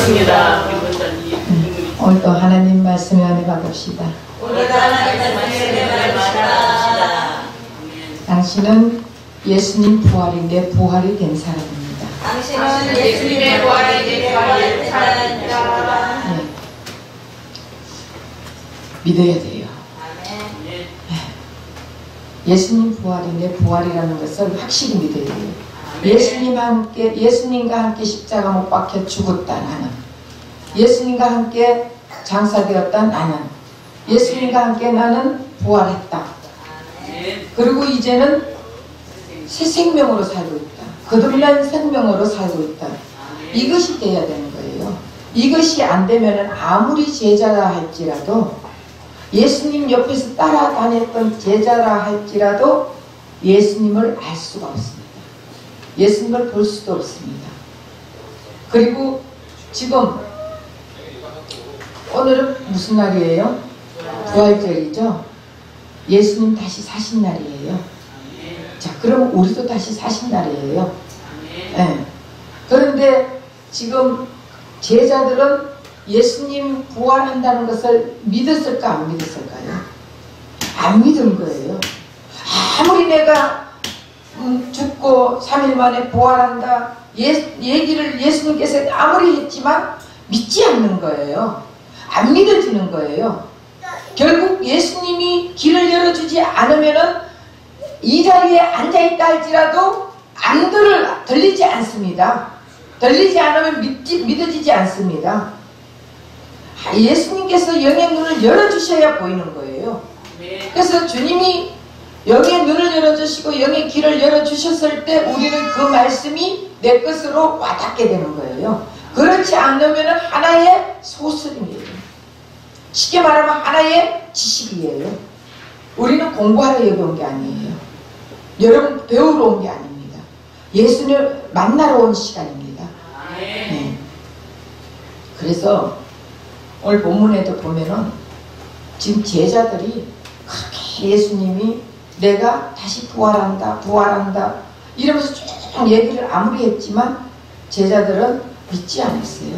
그렇습니다. 오늘도 하나님 말씀에 은혜 받읍시다. 오늘도 하나님 말씀에 은혜 받읍시다. 당신은 예수님 부활인데 부활이 된 사람입니다. 당신은 예수님의 부활인데 부활이 된 사람입니다. 네. 믿어야 돼요. 아멘. 예수님 부활인데 부활이라는 것을 확실히 믿어야 돼요. 예수님과 함께 십자가 못 박혀 죽었다 나는. 예수님과 함께 장사되었다 나는. 예수님과 함께 나는 부활했다. 그리고 이제는 새 생명으로 살고 있다. 거듭난 생명으로 살고 있다. 이것이 돼야 되는 거예요. 이것이 안 되면 아무리 제자라 할지라도, 예수님 옆에서 따라다녔던 제자라 할지라도 예수님을 알 수가 없습니다. 예수님을 볼 수도 없습니다. 그리고 지금 오늘은 무슨 날이에요? 부활절이죠. 예수님 다시 사신 날이에요. 자, 그럼 우리도 다시 사신 날이에요. 네. 그런데 지금 제자들은 예수님 부활한다는 것을 믿었을까 안 믿었을까요? 안 믿은 거예요. 아무리 내가 죽고 3일 만에 부활한다 얘기를 예수님께서 아무리 했지만 믿지 않는 거예요. 안 믿어지는 거예요. 결국 예수님이 길을 열어주지 않으면은 이 자리에 앉아있다 할지라도 들리지 않습니다. 들리지 않으면 믿어지지 않습니다. 예수님께서 영의 눈을 열어주셔야 보이는 거예요. 그래서 주님이 영의 눈을 열어주시고 영의 길을 열어주셨을 때 우리는 그 말씀이 내 것으로 와닿게 되는 거예요. 그렇지 않으면 하나의 소설입니다. 쉽게 말하면 하나의 지식이에요. 우리는 공부하러 여기 온 게 아니에요. 여러분 배우러 온 게 아닙니다. 예수님을 만나러 온 시간입니다. 네. 그래서 오늘 본문에도 보면은 지금 제자들이 그렇게 예수님이 내가 다시 부활한다 이러면서 쭉 얘기를 아무리 했지만 제자들은 믿지 않았어요.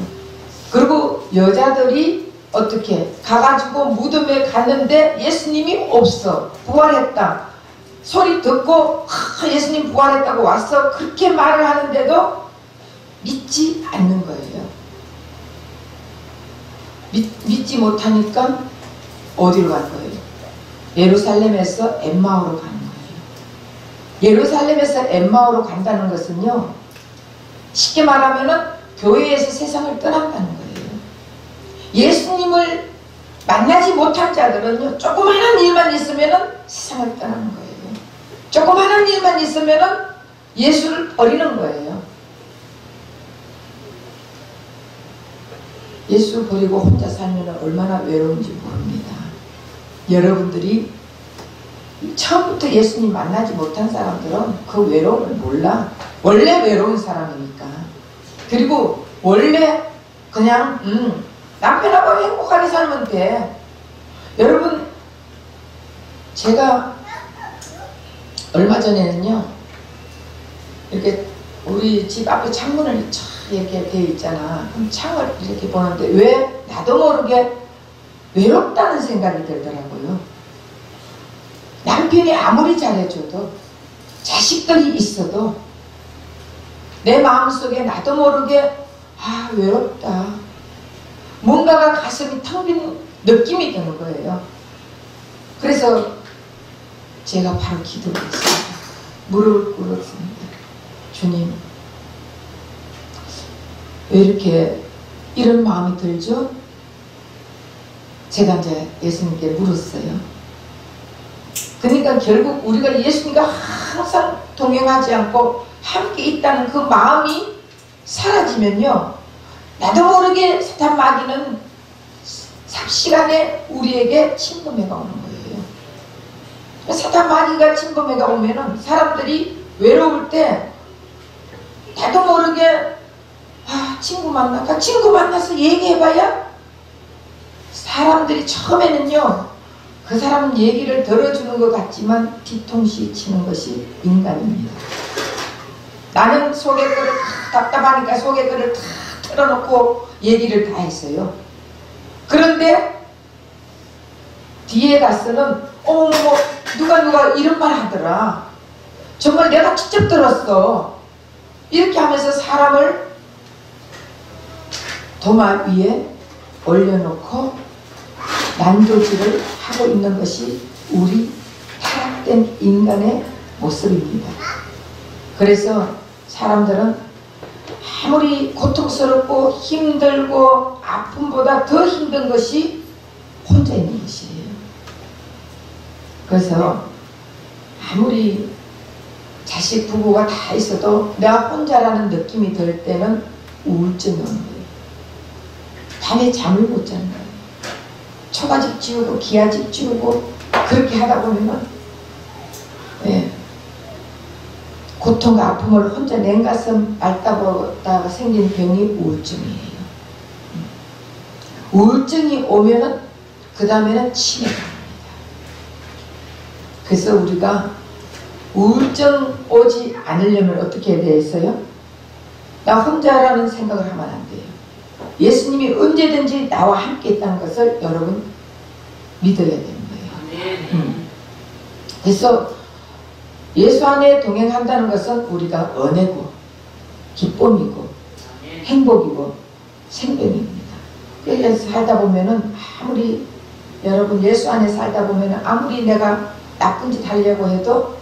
그리고 여자들이 어떻게 가가지고 무덤에 갔는데 예수님이 없어, 부활했다 소리 듣고 예수님 부활했다고 왔어 그렇게 말을 하는데도 믿지 않는 거예요. 믿지 못하니까 어디로 간 거예요? 예루살렘에서 엠마오로 가는 거예요. 예루살렘에서 엠마오로 간다는 것은요, 쉽게 말하면 교회에서 세상을 떠난다는 거예요. 예수님을 만나지 못한 자들은요, 조그마한 일만 있으면 세상을 떠나는 거예요. 조그마한 일만 있으면 예수를 버리는 거예요. 예수 버리고 혼자 살면 얼마나 외로운지 모릅니다. 여러분들이 처음부터 예수님 만나지 못한 사람들은 그 외로움을 몰라. 원래 외로운 사람이니까. 그리고 원래 그냥 남편하고 행복하게 살면 돼. 여러분, 제가 얼마 전에는요, 이렇게 우리 집 앞에 창문을 이렇게 되어 있잖아. 그럼 창을 이렇게 보는데 왜 나도 모르게 외롭다는 생각이 들더라고요. 남편이 아무리 잘해줘도, 자식들이 있어도 내 마음속에 나도 모르게 외롭다, 뭔가가 가슴이 텅 빈 느낌이 드는 거예요. 그래서 제가 바로 기도를 했습니다. 무릎을 꿇었습니다. 주님, 왜 이렇게 이런 마음이 들죠? 제가 이제 예수님께 물었어요. 그러니까 결국 우리가 예수님과 항상 동행하지 않고 함께 있다는 그 마음이 사라지면요, 나도 모르게 사탄 마귀는 삽시간에 우리에게 침범해가 오는 거예요. 사탄 마귀가 침범해가 오면은 사람들이 외로울 때 나도 모르게 친구 만날까? 친구 만나서 얘기해봐야 사람들이 처음에는요, 그 사람 얘기를 들어주는 것 같지만 뒤통수 치는 것이 인간입니다. 나는 답답하니까 소개글을 다 틀어놓고 얘기를 다 했어요. 그런데 뒤에 가서는 어머머 누가 이런 말 하더라. 정말 내가 직접 들었어. 이렇게 하면서 사람을 도마 위에 올려놓고 난도질을 하고 있는 것이 우리 타락된 인간의 모습입니다. 그래서 사람들은 아무리 고통스럽고 힘들고 아픔보다 더 힘든 것이 혼자 있는 것이에요. 그래서 아무리 자식 부부가 다 있어도 내가 혼자라는 느낌이 들 때는 우울증이 오는 거예요. 밤에 잠을 못 자는 거예요. 초가집 지우고 기아집 지우고 그렇게 하다 보면은 고통과 아픔을 혼자 냉가슴 앓다보다가 생긴 병이 우울증이에요. 우울증이 오면은 그 다음에는 치매가 옵니다. 그래서 우리가 우울증 오지 않으려면 어떻게 해야 되겠어요? 나 혼자라는 생각을 하면 안 돼요. 예수님이 언제든지 나와 함께 있다는 것을 여러분 믿어야 되는 거예요. 그래서 예수 안에 동행한다는 것은 우리가 은혜고 기쁨이고 행복이고 생명입니다. 그래서 살다 보면은 아무리 여러분 예수 안에 살다 보면은 아무리 내가 나쁜 짓 하려고 해도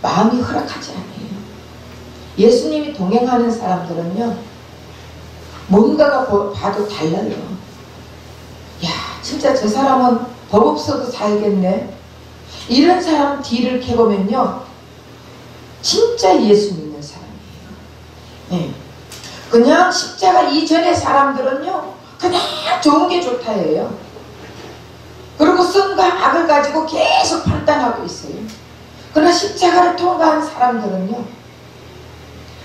마음이 허락하지 않아요. 예수님이 동행하는 사람들은요 뭔가가 봐도 달라요. 야 진짜 저 사람은 법 없어도 살겠네. 이런 사람 뒤를 캐보면요 진짜 예수 믿는 사람이에요. 그냥 십자가 이전의 사람들은요 그냥 좋은 게 좋다 해요. 그리고 선과 악을 가지고 계속 판단하고 있어요. 그러나 십자가를 통과한 사람들은요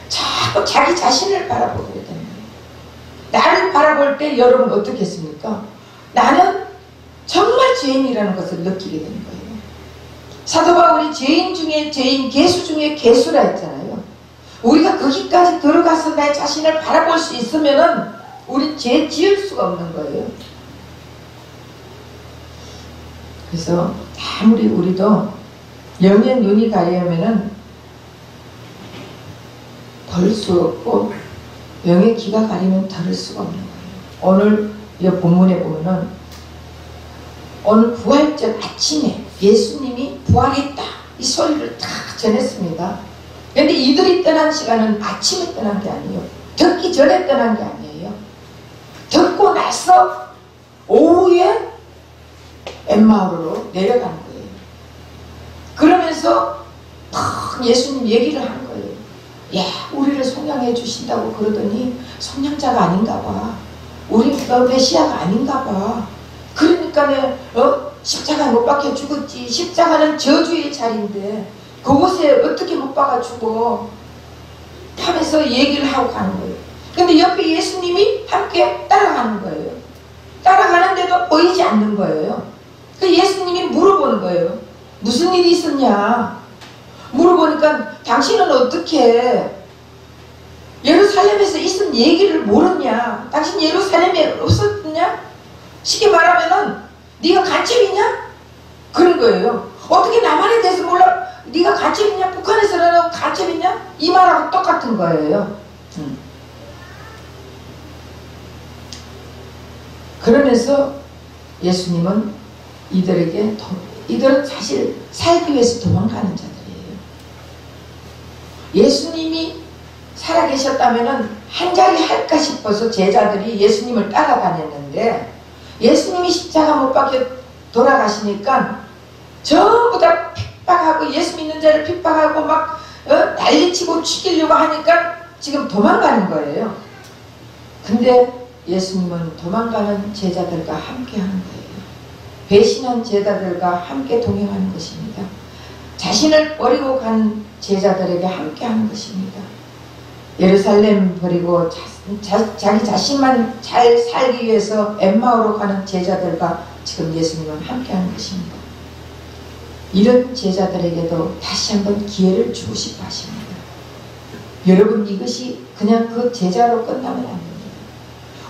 자꾸 자기 자신을 바라보게 되는 거예요. 나를 바라볼 때 여러분 어떻게 했습니까? 나는 정말 죄인이라는 것을 느끼게 되는 거예요. 사도 바울이 죄인 중에 죄인, 개수 중에 개수라 했잖아요. 우리가 거기까지 들어가서 내 자신을 바라볼 수 있으면은 우리 죄 지을 수가 없는 거예요. 그래서 아무리 우리도 영의 눈이 가려면은 볼 수 없고 영의 귀가 가리면 들을 수가 없는 거예요. 오늘 이 본문에 보면은 오늘 부활절 아침에 예수님이 부활했다 이 소리를 다 전했습니다. 그런데 이들이 떠난 시간은 아침에 떠난 게 아니에요. 듣기 전에 떠난 게 아니에요. 듣고 나서 오후에 엠마오로 내려간 거예요. 그러면서 막 예수님 얘기를 한 거예요. 야 우리를 속량해 주신다고 그러더니 속량자가 아닌가 봐. 우리 메시아가 아닌가 봐. 그러니까 십자가에 못 박혀 죽었지. 십자가는 저주의 자리인데 그곳에 어떻게 못 박아 죽어 하면서 얘기를 하고 가는 거예요. 근데 옆에 예수님이 함께 따라가는 거예요. 따라가는데도 보이지 않는 거예요. 그 예수님이 물어보는 거예요. 무슨 일이 있었냐 물어보니까 당신은 어떻게 예루살렘에서 있은 얘기를 모르냐? 당신 예루살렘에 없었냐? 쉽게 말하면은 네가 간첩이냐? 그런 거예요. 어떻게 남한에 대해서 몰라? 네가 간첩이냐? 북한에서는 간첩이냐? 이 말하고 똑같은 거예요. 그러면서 예수님은 이들은 사실 살기 위해서 도망가는 자들이에요. 예수님이 살아계셨다면 한 자리 할까 싶어서 제자들이 예수님을 따라다녔는데 예수님이 십자가 못 박혀 돌아가시니까 전부 다 핍박하고 예수 믿는 자를 핍박하고 막 난리치고 죽이려고 하니까 지금 도망가는 거예요. 근데 예수님은 도망가는 제자들과 함께 하는 거예요. 배신한 제자들과 함께 동행하는 것입니다. 자신을 버리고 간 제자들에게 함께 하는 것입니다. 예루살렘 버리고 자기 자신만 잘 살기 위해서 엠마오로 가는 제자들과 지금 예수님은 함께 하는 것입니다. 이런 제자들에게도 다시 한번 기회를 주고 싶어 하십니다. 여러분 이것이 그냥 그 제자로 끝나면 안 됩니다.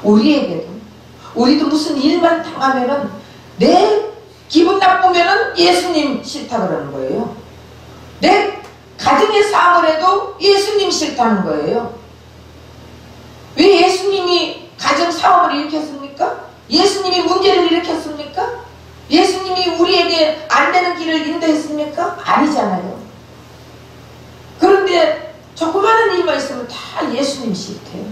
우리도 무슨 일만 당하면은 내 기분 나쁘면은 예수님 싫다 그러는 거예요. 내 가정의 싸움을 해도 예수님 싫다는 거예요. 왜 예수님이 가정 싸움을 일으켰습니까? 예수님이 문제를 일으켰습니까? 예수님이 우리에게 안 되는 길을 인도했습니까? 아니잖아요. 그런데 조그마한 일만 있으면 다 예수님 싫대요.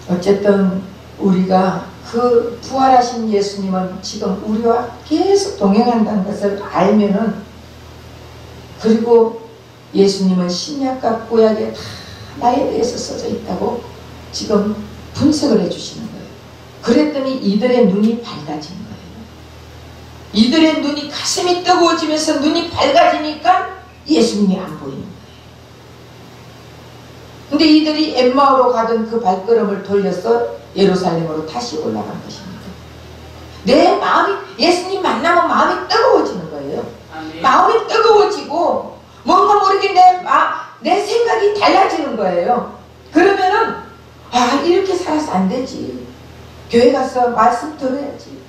어쨌든 우리가 그 부활하신 예수님은 지금 우리와 계속 동행한다는 것을 알면은, 그리고 예수님은 신약과 구약에 다 나에 대해서 써져 있다고 지금 분석을 해주시는 거예요. 그랬더니 이들의 눈이 밝아진 거예요. 이들의 눈이, 가슴이 뜨거워지면서 눈이 밝아지니까 예수님이 안 보이는 거예요. 근데 이들이 엠마오로 가던 그 발걸음을 돌려서 예루살렘으로 다시 올라간 것입니다. 내 마음이, 예수님 만나면 마음이 뜨거워지는 거예요. 아멘. 마음이 뜨거워지고 뭔가 모르게 내 생각이 달라지는 거예요. 그러면은 이렇게 살아서 안 되지. 교회 가서 말씀 들어야지.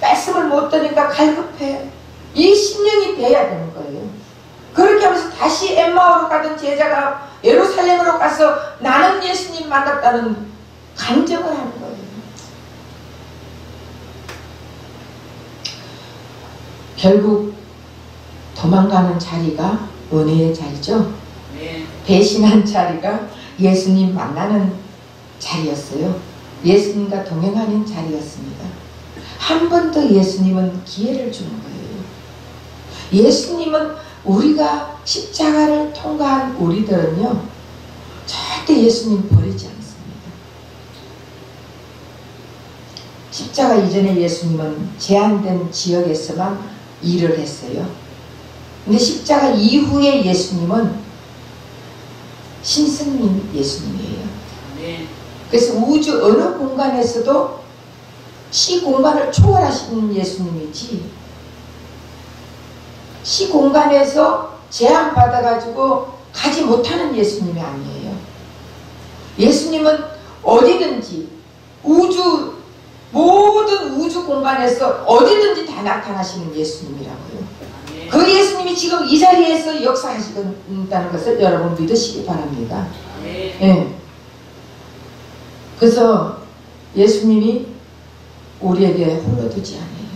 말씀을 못 들으니까 갈급해. 이 심령이 돼야 되는 거예요. 그렇게 하면서 다시 엠마오로 가던 제자가 예루살렘으로 가서 나는 예수님 만났다는 간증을 하는 거예요. 결국 도망가는 자리가 은혜의 자리죠. 배신한 자리가 예수님 만나는 자리였어요. 예수님과 동행하는 자리였습니다. 한 번 더 예수님은 기회를 주는 거예요. 예수님은 우리가 십자가를 통과한 우리들은요, 절대 예수님 버리지 않습니다. 십자가 이전에 예수님은 제한된 지역에서만 일을 했어요. 근데 십자가 이후에 예수님은 신성님 예수님이에요. 그래서 우주 어느 공간에서도 시공간을 초월하시는 예수님이지, 시공간에서 제한받아가지고 가지 못하는 예수님이 아니에요. 예수님은 어디든지 모든 우주 공간에서 어디든지 다 나타나시는 예수님이라고요. 그 예수님이 지금 이 자리에서 역사하신다는 것을 여러분 믿으시기 바랍니다. 네. 그래서 예수님이 우리에게 홀로 두지 않아요.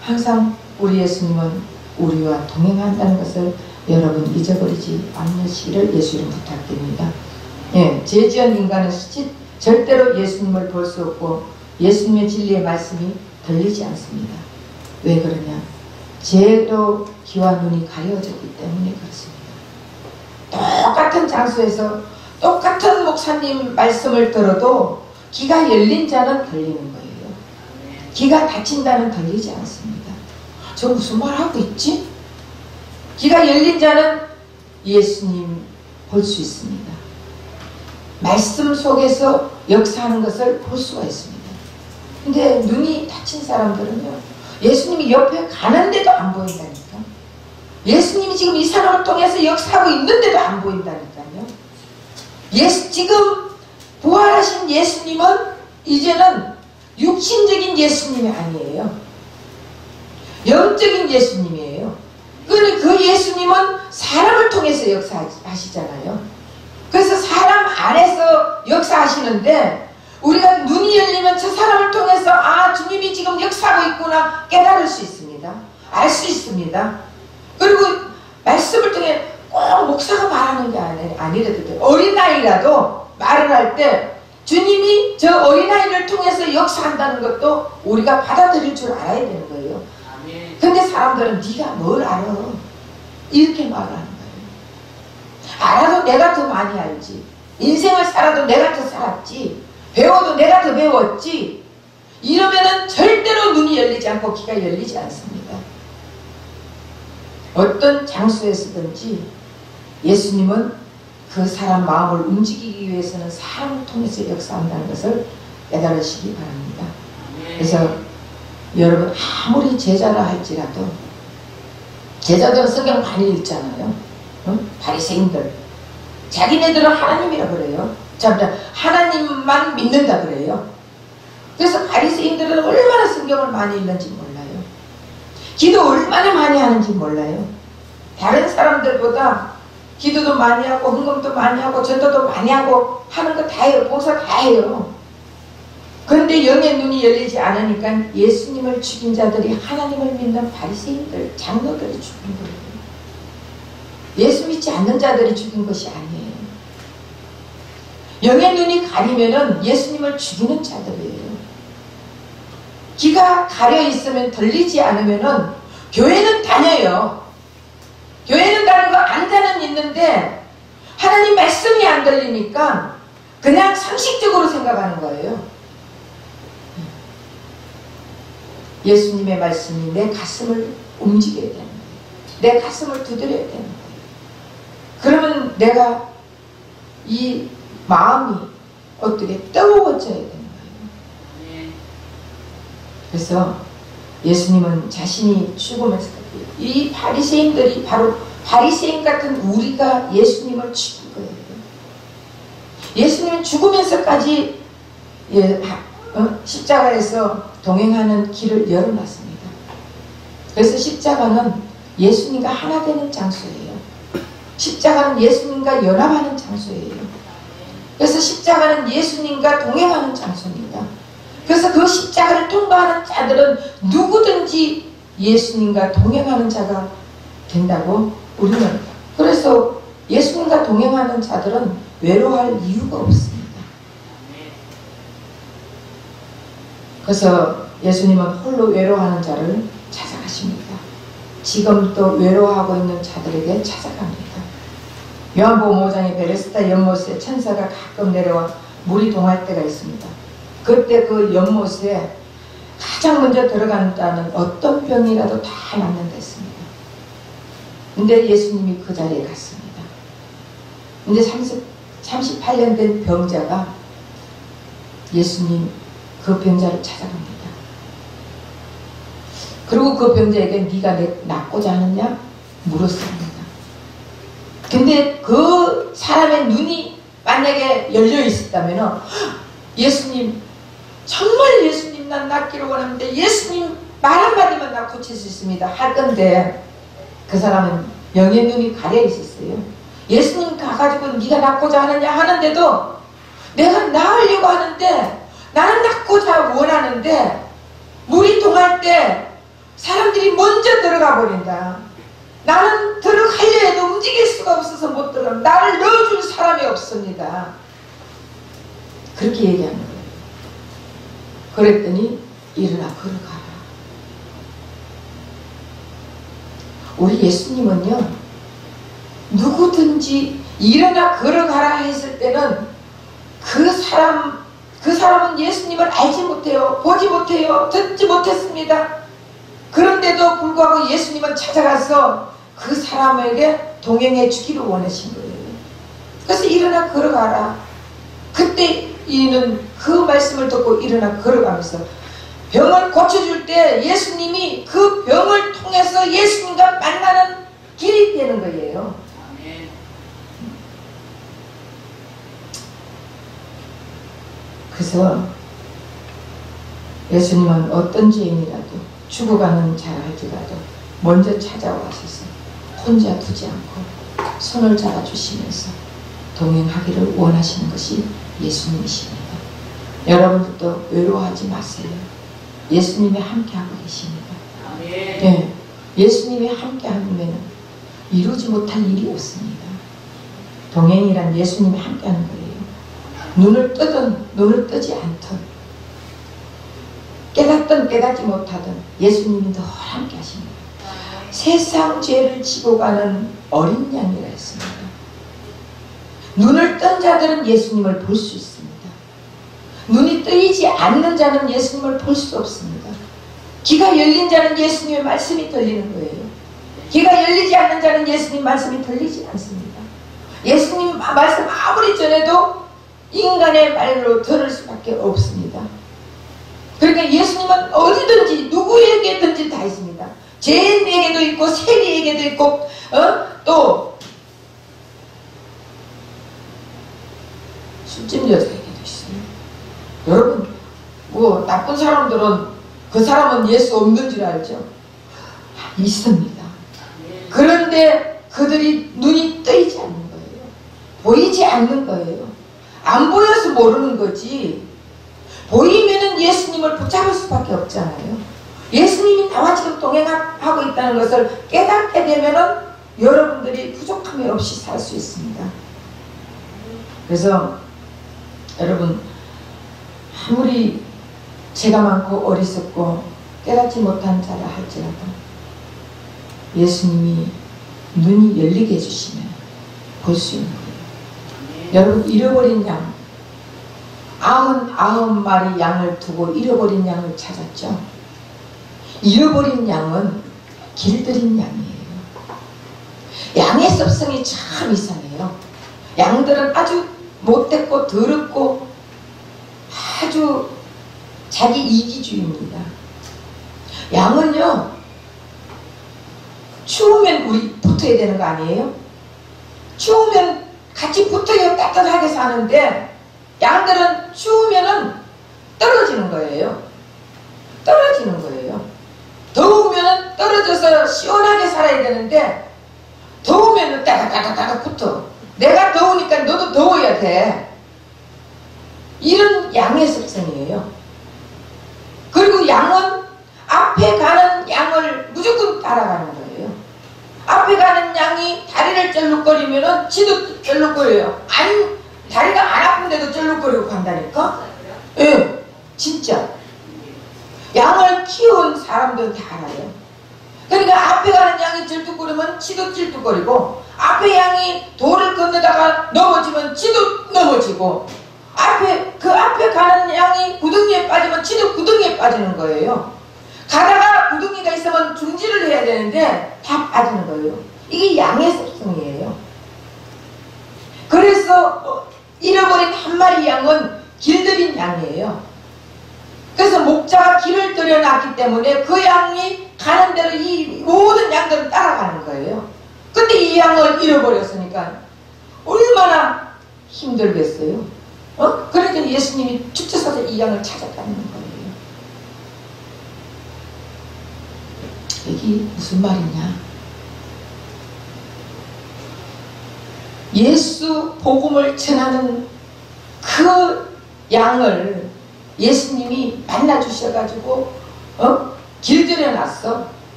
항상 우리 예수님은 우리와 동행한다는 것을 여러분 잊어버리지 않으시기를 예수 이름 부탁드립니다. 예, 죄지은 인간은 절대로 예수님을 볼 수 없고 예수님의 진리의 말씀이 들리지 않습니다. 왜 그러냐? 죄로 귀와 눈이 가려졌기 때문에 그렇습니다. 똑같은 장소에서 똑같은 목사님 말씀을 들어도 귀가 열린 자는 들리는 거예요. 귀가 닫힌 자는 들리지 않습니다. 저 무슨 말 하고 있지? 귀가 열린 자는 예수님 볼 수 있습니다. 말씀 속에서 역사하는 것을 볼 수가 있습니다. 근데 눈이 닫힌 사람들은요, 예수님이 옆에 가는데도 안 보인다니까. 예수님이 지금 이 사람을 통해서 역사하고 있는데도 안 보인다니까요. 지금 부활하신 예수님은 이제는 육신적인 예수님이 아니에요. 영적인 예수님이에요. 그 예수님은 사람을 통해서 역사하시잖아요. 그래서 사람 안에서 역사하시는데, 우리가 눈이 열리면 저 사람을 통해서 주님이 지금 역사하고 있구나 깨달을 수 있습니다. 알 수 있습니다. 그리고 말씀을 통해 꼭 목사가 말하는 게 아니라도 돼요. 어린아이라도 말을 할 때 주님이 저 어린아이를 통해서 역사한다는 것도 우리가 받아들일 줄 알아야 되는 거예요. 근데 사람들은 네가 뭘 알아? 이렇게 말하는 거예요. 알아도 내가 더 많이 알지. 인생을 살아도 내가 더 살았지. 배워도 내가 더 배웠지. 이러면은 절대로 눈이 열리지 않고 귀가 열리지 않습니다. 어떤 장소에서든지 예수님은 그 사람 마음을 움직이기 위해서는 사람을 통해서 역사한다는 것을 깨달으시기 바랍니다. 그래서 여러분 아무리 제자라 할지라도, 제자들은 성경 많이 읽잖아요. 바리새인들 자기네들은 하나님이라 그래요. 하나님만 믿는다 그래요. 그래서 바리새인들은 얼마나 성경을 많이 읽는지 몰라요. 기도 얼마나 많이 하는지 몰라요. 다른 사람들보다 기도도 많이 하고 헌금도 많이 하고 전도도 많이 하고 하는 거 다 해요. 봉사 다 해요. 그런데 영의 눈이 열리지 않으니까 예수님을 죽인 자들이 하나님을 믿는 바리새인들, 장로들이 죽인 거예요. 예수 믿지 않는 자들이 죽인 것이 아니에요. 영의 눈이 가리면은 예수님을 죽이는 자들이에요. 귀가 가려 있으면 들리지 않으면은 교회는 다녀요. 교회는 다니고 안 다는 있는데 하나님 말씀이 안 들리니까 그냥 상식적으로 생각하는 거예요. 예수님의 말씀이 내 가슴을 움직여야 되는 거예요. 내 가슴을 두드려야 되는 거예요. 그러면 내가 이 마음이 어떻게 뜨거워져야 되는 거예요. 그래서 예수님은 자신이 죽으면서 이 바리새인들이 바로 바리새인 같은 우리가 예수님을 죽인 거예요. 예수님은 죽으면서까지 십자가에서 동행하는 길을 열어놨습니다. 그래서 십자가는 예수님과 하나 되는 장소예요. 십자가는 예수님과 연합하는 장소예요. 그래서 십자가는 예수님과 동행하는 장소입니다. 그래서 그 십자가를 통과하는 자들은 누구든지 예수님과 동행하는 자가 된다고 우리는. 그래서 예수님과 동행하는 자들은 외로워할 이유가 없습니다. 그래서 예수님은 홀로 외로워하는 자를 찾아가십니다. 지금도 외로워하고 있는 자들에게 찾아갑니다. 요한복음 5장의 베레스다 연못에 천사가 가끔 내려와 물이 동할 때가 있습니다. 그때 그 연못에 가장 먼저 들어간다는 어떤 병이라도 다 낫는다 했습니다. 근데 예수님이 그 자리에 갔습니다. 근데 38년 된 병자가 예수님 그 병자를 찾아갑니다. 그리고 그 병자에게 네가 낫고자 하느냐 물었습니다. 근데 그 사람의 눈이 만약에 열려 있었다면 예수님, 정말 예수님 난 낫기를 원하는데 예수님 말 한마디만 나 고칠 수 있습니다 하던데 그 사람은 영의 눈이 가려 있었어요. 예수님 가가지고 네가 낫고자 하느냐 하는데도 내가 나으려고 하는데 나는 낫고자 원하는데 물이 동할 때 사람들이 먼저 들어가 버린다. 나는 들어가려 해도 움직일 수가 없어서 못 들어가. 나를 넣어줄 사람이 없습니다. 그렇게 얘기하는 거예요. 그랬더니 일어나 걸어가라. 우리 예수님은요, 누구든지 일어나 걸어가라 했을 때는 그 사람은 예수님을 알지 못해요. 보지 못해요. 듣지 못했습니다. 그런데도 불구하고 예수님은 찾아가서 그 사람에게 동행해 주기를 원하신 거예요. 그래서 일어나 걸어가라. 그때 이는 그 말씀을 듣고 일어나 걸어가면서 병을 고쳐줄 때 예수님이 그 병을 통해서 예수님과 만나는 길이 되는 거예요. 그래서 예수님은 어떤 죄인이라도 죽어가는 자랄지라도 먼저 찾아와셔서 혼자 두지 않고 손을 잡아주시면서 동행하기를 원하시는 것이 예수님이십니다. 여러분들도 외로워하지 마세요. 예수님이 함께하고 계십니다. 네, 예수님이 함께하면 이루지 못할 일이 없습니다. 동행이란 예수님이 함께하는 거예요. 눈을 뜨든 눈을 뜨지 않든 깨닫든 깨닫지 못하든 예수님이 늘 함께 하십니다. 세상 죄를 지고 가는 어린 양이라 했습니다. 눈을 뜬 자들은 예수님을 볼 수 있습니다. 눈이 뜨이지 않는 자는 예수님을 볼 수 없습니다. 귀가 열린 자는 예수님의 말씀이 들리는 거예요. 귀가 열리지 않는 자는 예수님 말씀이 들리지 않습니다. 예수님 말씀 아무리 전해도 인간의 말로 들을 수밖에 없습니다. 그러니까 예수님은 어디든지 누구에게든지 다 있습니다. 죄인에게도 있고 세리에게도 있고 또 술집 여자에게도 있어요. 여러분, 뭐 나쁜 사람들은 그 사람은 예수 없는 줄 알죠? 있습니다. 그런데 그들이 눈이 뜨이지 않는 거예요. 보이지 않는 거예요. 안 보여서 모르는 거지. 보이면은 예수님을 붙잡을 수밖에 없잖아요. 예수님이 나와 지금 동행하고 있다는 것을 깨닫게 되면은 여러분들이 부족함이 없이 살 수 있습니다. 그래서 여러분, 아무리 죄가 많고 어리석고 깨닫지 못한 자라 할지라도 예수님이 눈이 열리게 해주시면 볼 수 있는 거예요. 여러분, 잃어버린 양, 99마리 양을 두고 잃어버린 양을 찾았죠. 잃어버린 양은 길들인 양이에요. 양의 습성이 참 이상해요. 양들은 아주 못됐고 더럽고 아주 자기 이기주의입니다. 양은요, 추우면 우리 붙어야 되는 거 아니에요? 추우면 같이 붙어야 따뜻하게 사는데 양들은 추우면은 떨어지는 거예요. 떨어지는 거예요. 더우면은 떨어져서 시원하게 살아야 되는데 더우면은 따닥따닥따닥 붙어. 내가 더우니까 너도 더워야 돼. 이런 양의 습성이에요. 그리고 양은 앞에 가는 양을 무조건 따라가는 거예요. 앞에 가는 양이 다리를 쩔룩거리면은 지도 쩔룩거려요. 아니, 다리가 안 아픈데도 쩔룩거리고 간다니까? 예, 진짜. 양을 키운 사람들은 다 알아요. 그러니까 앞에 가는 양이 질뚝거리면 지도 질뚝거리고, 앞에 양이 돌을 건너다가 넘어지면 지도 넘어지고, 그 앞에 가는 양이 구덩이에 빠지면 지도 구덩이에 빠지는 거예요. 가다가 구덩이가 있으면 중지를 해야 되는데 다 빠지는 거예요. 이게 양의 습성이에요. 그래서 잃어버린 한 마리 양은 길들인 양이에요. 그래서 목자가 길을 들여놨기 때문에 그 양이 가는 대로 이 모든 양들은 따라가는 거예요. 근데 이 양을 잃어버렸으니까 얼마나 힘들겠어요? 그러니까 예수님이 축제사서 이 양을 찾아다니는 거예요. 이게 무슨 말이냐? 예수 복음을 전하는 그 양을 예수님이 만나 주셔가지고 길들여 놨어.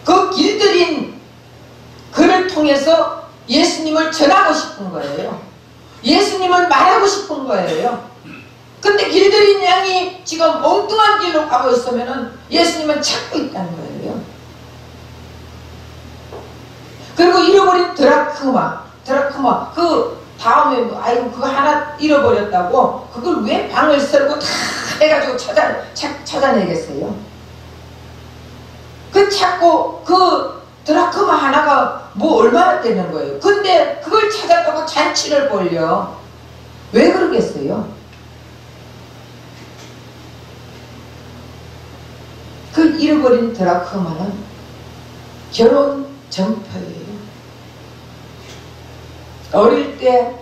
그 길들인 그를 통해서 예수님을 전하고 싶은 거예요. 예수님을 말하고 싶은 거예요. 근데 길들인 양이 지금 엉뚱한 길로 가고 있으면은 예수님은 찾고 있다는 거예요. 그리고 잃어버린 드라크마 그 다음에 아이고 그거 하나 잃어버렸다고 그걸 왜 방을 썰고 다 해가지고 찾아내겠어요? 그 찾고 그 드라크마 하나가 뭐 얼마나 되는 거예요? 근데 그걸 찾았다고 잔치를 벌려. 왜 그러겠어요? 그 잃어버린 드라크마는 결혼 정표예요. 어릴 때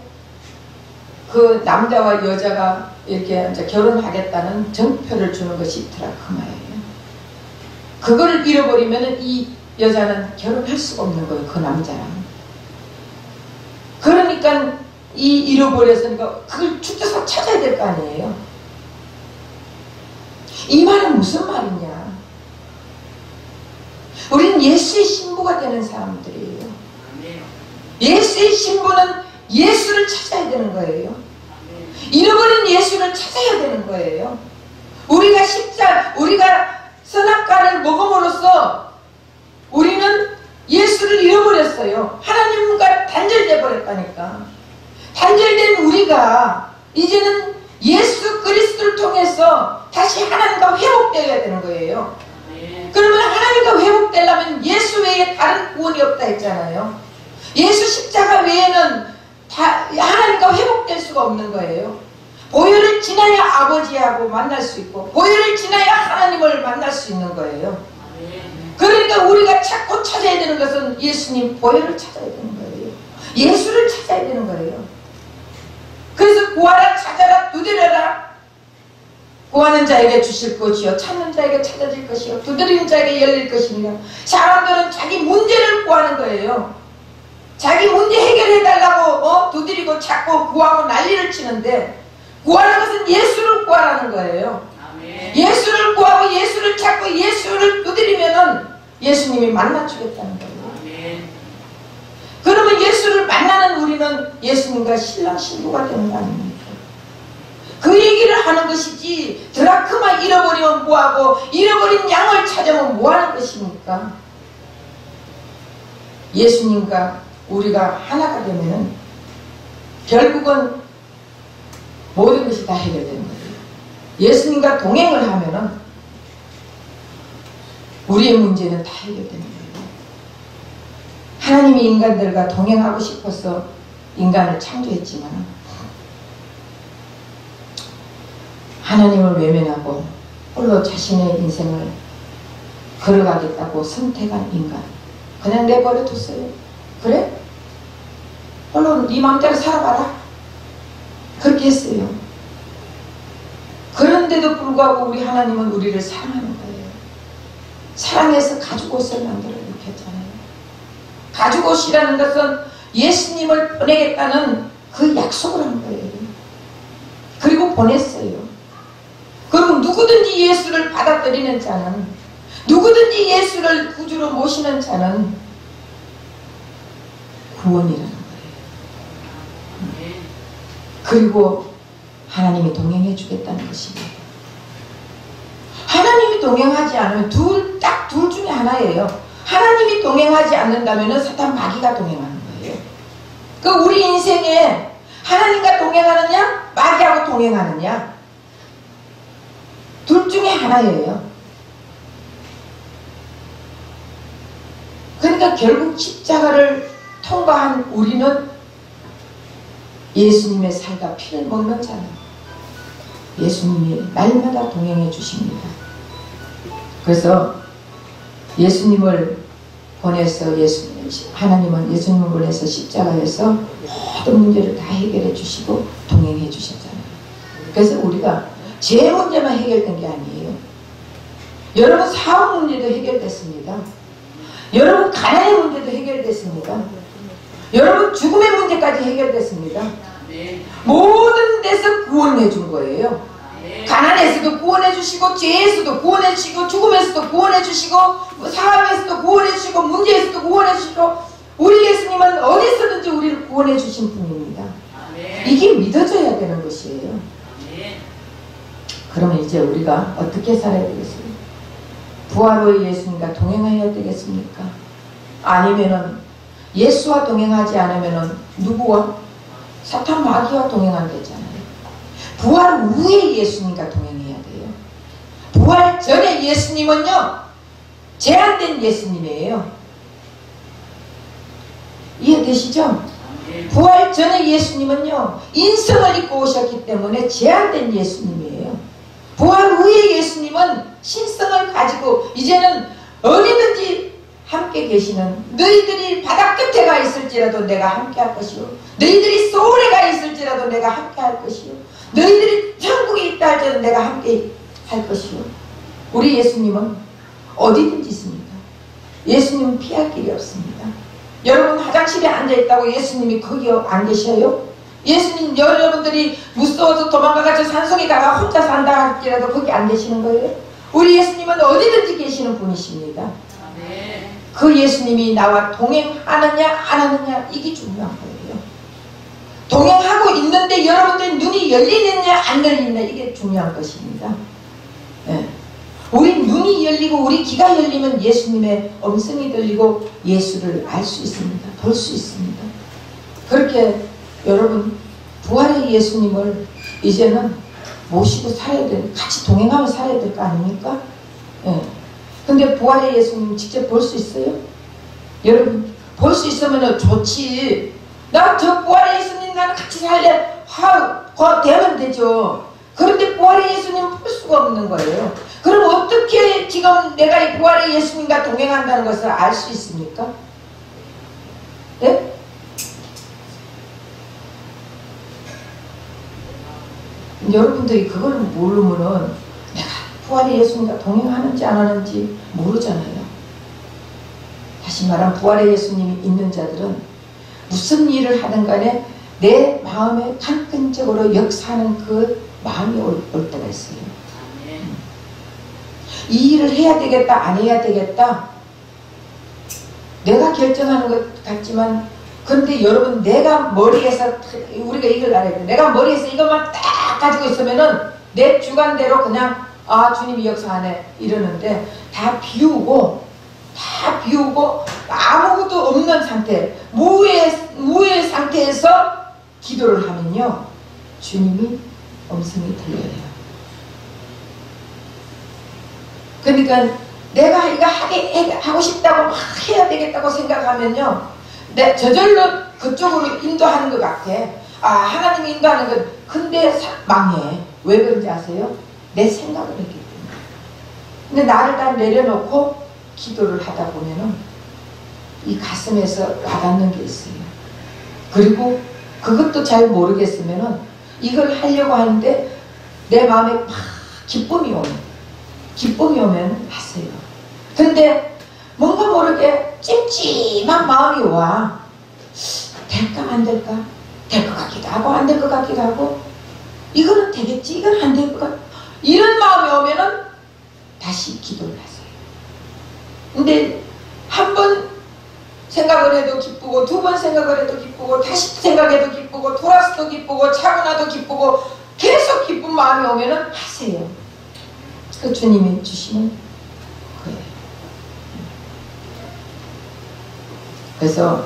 그 남자와 여자가 이렇게 이제 결혼하겠다는 정표를 주는 것이 드라크마예요. 그걸 잃어버리면 이 여자는 결혼할 수가 없는 거예요. 그 남자랑. 그러니까 이 잃어버렸으니까 그걸 축제사 찾아야 될 거 아니에요. 이 말은 무슨 말이냐? 우리는 예수의 신부가 되는 사람들이에요. 예수의 신부는 예수를 찾아야 되는 거예요. 잃어버린 예수를 찾아야 되는 거예요. 우리가 선악과를 먹음으로써 우리는 예수를 잃어버렸어요. 하나님과 단절돼 버렸다니까. 단절된 우리가 이제는 예수 그리스도를 통해서 다시 하나님과 회복되어야 되는 거예요. 그러면 하나님과 회복되려면 예수 외에 다른 구원이 없다 했잖아요. 예수 십자가 외에는 하나님과 회복될 수가 없는 거예요. 보혈을 지나야 아버지하고 만날 수 있고 보혈을 지나야 하나님을 만날 수 있는 거예요. 그러니까 우리가 찾고 찾아야 되는 것은 예수님 보혈을 찾아야 되는 거예요. 예수를 찾아야 되는 거예요. 그래서 구하라, 찾아라, 두드려라. 구하는 자에게 주실 것이요, 찾는 자에게 찾아질 것이요, 두드리는 자에게 열릴 것입니다. 사람들은 자기 문제를 구하는 거예요. 자기 문제 해결해달라고 두드리고 찾고 구하고 난리를 치는데, 구하는 것은 예수를 구하라는 거예요. 아멘. 예수를 구하고 예수를 찾고 예수를 두드리면은 예수님이 만나주겠다는 거예요. 아멘. 그러면 예수를 만나는 우리는 예수님과 신랑 신부가 되는 거 아닙니까? 그 얘기를 하는 것이지, 드라크마 잃어버리면 뭐하고 잃어버린 양을 찾으면 뭐하는 것입니까? 예수님과 우리가 하나가 되면은 결국은 모든 것이 다 해결되는 거예요. 예수님과 동행을 하면은 우리의 문제는 다 해결되는 거예요. 하나님이 인간들과 동행하고 싶어서 인간을 창조했지만 하나님을 외면하고 홀로 자신의 인생을 걸어가겠다고 선택한 인간, 그냥 내버려 뒀어요. 그래? 홀로 네 마음대로 살아봐라. 그렇게 했어요. 그런데도 불구하고 우리 하나님은 우리를 사랑하는 거예요. 사랑해서 가죽옷을 만들어 입혔잖아요. 가죽옷이라는 것은 예수님을 보내겠다는 그 약속을 한 거예요. 그리고 보냈어요. 그럼 누구든지 예수를 받아들이는 자는, 누구든지 예수를 구주로 모시는 자는 구원이라는 거예요. 그리고 하나님이 동행해 주겠다는 것입니다. 하나님이 동행하지 않으면 딱 둘 중에 하나예요. 하나님이 동행하지 않는다면 사탄 마귀가 동행하는 거예요. 그 우리 인생에 하나님과 동행하느냐 마귀하고 동행하느냐, 둘 중에 하나예요. 그러니까 결국 십자가를 통과한 우리는 예수님의 살과 피를 먹는 자는 예수님이 날마다 동행해 주십니다. 그래서 예수님을 보내서 하나님은 예수님을 보내서 십자가에서 모든 문제를 다 해결해 주시고 동행해 주셨잖아요. 그래서 우리가 제 문제만 해결된 게 아니에요. 여러분 사업 문제도 해결됐습니다. 여러분 가난의 문제도 해결됐습니다. 여러분 죽음의 문제까지 해결됐습니다. 모든 데서 구원해 준 거예요. 가난에서도 구원해 주시고, 죄에서도 구원해 주시고, 죽음에서도 구원해 주시고, 사업에서도 구원해 주시고, 문제에서도 구원해 주시고, 우리 예수님은 어디서든지 우리를 구원해 주신 분입니다. 이게 믿어져야 되는 것이에요. 그러면 이제 우리가 어떻게 살아야 되겠어요? 부활의 예수님과 동행해야 되겠습니까? 아니면은 예수와 동행하지 않으면은 누구와? 사탄 마귀와 동행한다잖아요. 부활 후에 예수님과 동행해야 돼요. 부활 전에 예수님은요, 제한된 예수님이에요. 이해되시죠? 부활 전에 예수님은요, 인성을 입고 오셨기 때문에 제한된 예수님이에요. 부활 후에 예수님은 신성을 가지고 이제는 어디든지 함께 계시는, 너희들이 바다 끝에 가 있을지라도 내가 함께 할 것이요, 너희들이 소울에 가 있을지라도 내가 함께 할 것이요, 너희들이 천국에 있다 할지라도 내가 함께 할 것이요. 우리 예수님은 어디든지 있습니다. 예수님은 피할 길이 없습니다. 여러분 화장실에 앉아있다고 예수님이 거기 안 계셔요? 예수님, 여러분들이 무서워서 도망가가지고 산속에 가가 혼자 산다 할지라도 거기 안 계시는 거예요? 우리 예수님은 어디든지 계시는 분이십니다. 그 예수님이 나와 동행하느냐 안 하느냐, 이게 중요한 거예요. 동행하고 있는데 여러분들의 눈이 열리느냐 안 열리느냐, 이게 중요한 것입니다. 네. 우리 눈이 열리고 우리 귀가 열리면 예수님의 음성이 들리고 예수를 알 수 있습니다. 볼 수 있습니다. 그렇게 여러분 부활의 예수님을 이제는 모시고 살아야 돼. 같이 동행하며 살아야 될 거 아닙니까? 예. 근데 부활의 예수님 직접 볼 수 있어요? 여러분 볼 수 있으면 좋지. 나 저 부활의 예수님 나는 같이 살래. 되면 되죠. 그런데 부활의 예수님 볼 수가 없는 거예요. 그럼 어떻게 지금 내가 이 부활의 예수님과 동행한다는 것을 알 수 있습니까? 네? 여러분들이 그걸 모르면은 내가 부활의 예수님과 동행하는지 안 하는지 모르잖아요. 다시 말하면 부활의 예수님이 있는 자들은 무슨 일을 하든 간에 내 마음에 강건적으로 역사하는 그 마음이 올 때가 있어요. 이 일을 해야 되겠다, 안 해야 되겠다, 내가 결정하는 것 같지만, 근데 여러분, 내가 머리에서, 우리가 이걸 알아야 돼. 내가 머리에서 이것만 딱 가지고 있으면은 내 주관대로 그냥 주님이 역사하네 이러는데, 다 비우고 아무것도 없는 상태, 무의 상태에서 기도를 하면요, 주님이 음성이 들려요. 그러니까 내가 이거 하고 싶다고 막 해야 되겠다고 생각하면요, 저절로 그쪽으로 인도하는 것 같아. 하나님이 인도하는 것. 근데 망해. 왜 그런지 아세요? 내 생각을 했기 때문에. 근데 나를 다 내려놓고 기도를 하다 보면은 이 가슴에서 와닿는 게 있어요. 그리고 그것도 잘 모르겠으면은 이걸 하려고 하는데 내 마음에 막 기쁨이 오면 하세요. 근데 뭔가 모르게 찜찜한 마음이 와. 될까 안 될까? 될 것 같기도 하고 안 될 것 같기도 하고, 이거는 되겠지, 이건 안 될 것 같고, 이런 마음이 오면은 다시 기도를 하세요. 근데 한 번 생각을 해도 기쁘고, 두 번 생각을 해도 기쁘고, 다시 생각해도 기쁘고, 돌아서도 기쁘고, 차고 나도 기쁘고, 계속 기쁜 마음이 오면은 하세요. 그 주님이 주시는 거예요. 그래서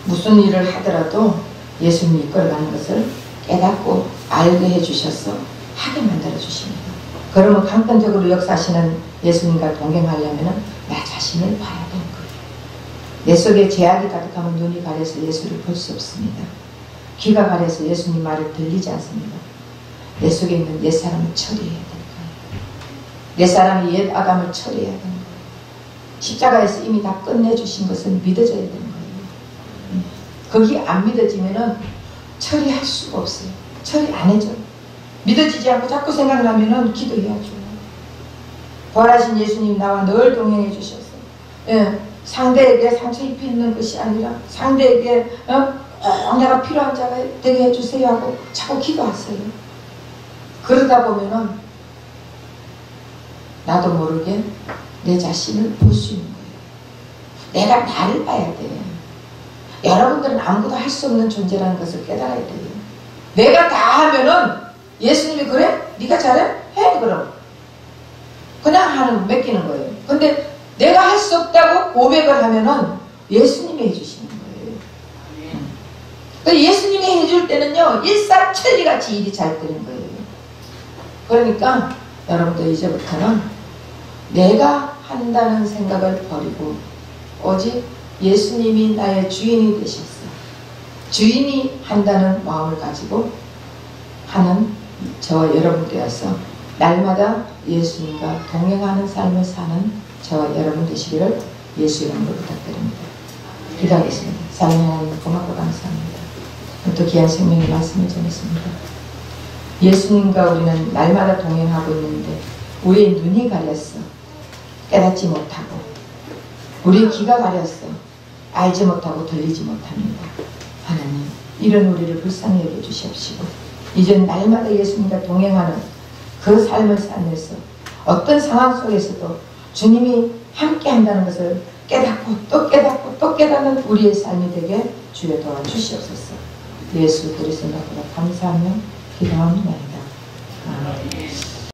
무슨 일을 하더라도 예수님이 이끌어가는 것을 깨닫고 알게 해주셔서 하게 만들어 주십니다. 그러면 강건적으로 역사하시는 예수님과 동행하려면 나 자신을 봐야 되는 거예요. 내 속에 제약이 가득하면 눈이 가려서 예수를 볼 수 없습니다. 귀가 가려서 예수님 말을 들리지 않습니다. 내 속에 있는 옛사람을 처리해야 되는 거예요. 내 사람이 옛 아담을 처리해야 되는 거예요. 십자가에서 이미 다 끝내주신 것은 믿어져야 되는 거예요. 거기 안 믿어지면은 처리할 수가 없어요. 처리 안 해줘. 믿어지지 않고 자꾸 생각나면은 기도해야죠. 부활하신 예수님 나와 늘 동행해 주셔서, 상대에게 상처 입히는 것이 아니라 상대에게 내가 필요한 자가 되게 해주세요 하고 자꾸 기도하세요. 그러다 보면은 나도 모르게 내 자신을 볼 수 있는 거예요. 내가 나를 봐야 돼. 여러분들은 아무것도 할 수 없는 존재라는 것을 깨달아야 돼요. 내가 다 하면은 예수님이 그래? 네가 잘해? 해 그럼. 그냥 맡기는 거예요. 근데 내가 할 수 없다고 고백을 하면은 예수님이 해주시는 거예요. 그러니까 예수님이 해줄 때는요, 일사천리같이 일이 잘 되는 거예요. 그러니까 여러분들 이제부터는 내가 한다는 생각을 버리고 오직 예수님이 나의 주인이 되셨어. 주인이 한다는 마음을 가지고 하는 저와 여러분 되어서 날마다 예수님과 동행하는 삶을 사는 저와 여러분 되시기를 예수 이름으로 부탁드립니다. 기도하겠습니다. 사랑하는 하나님 고맙고 감사합니다. 또 귀한 생명의 말씀을 전했습니다. 예수님과 우리는 날마다 동행하고 있는데 우리의 눈이 가렸어. 깨닫지 못하고, 우리의 귀가 가렸어. 알지 못하고 들리지 못합니다. 하나님, 이런 우리를 불쌍히 여겨주시옵시고 이제 날마다 예수님과 동행하는 그 삶을 살면서 어떤 상황 속에서도 주님이 함께 한다는 것을 깨닫고 또 깨닫고 또 깨닫는 우리의 삶이 되게 주여 도와주시옵소서. 예수 그리스도 이름으로 감사하며 기도합니다. 아멘.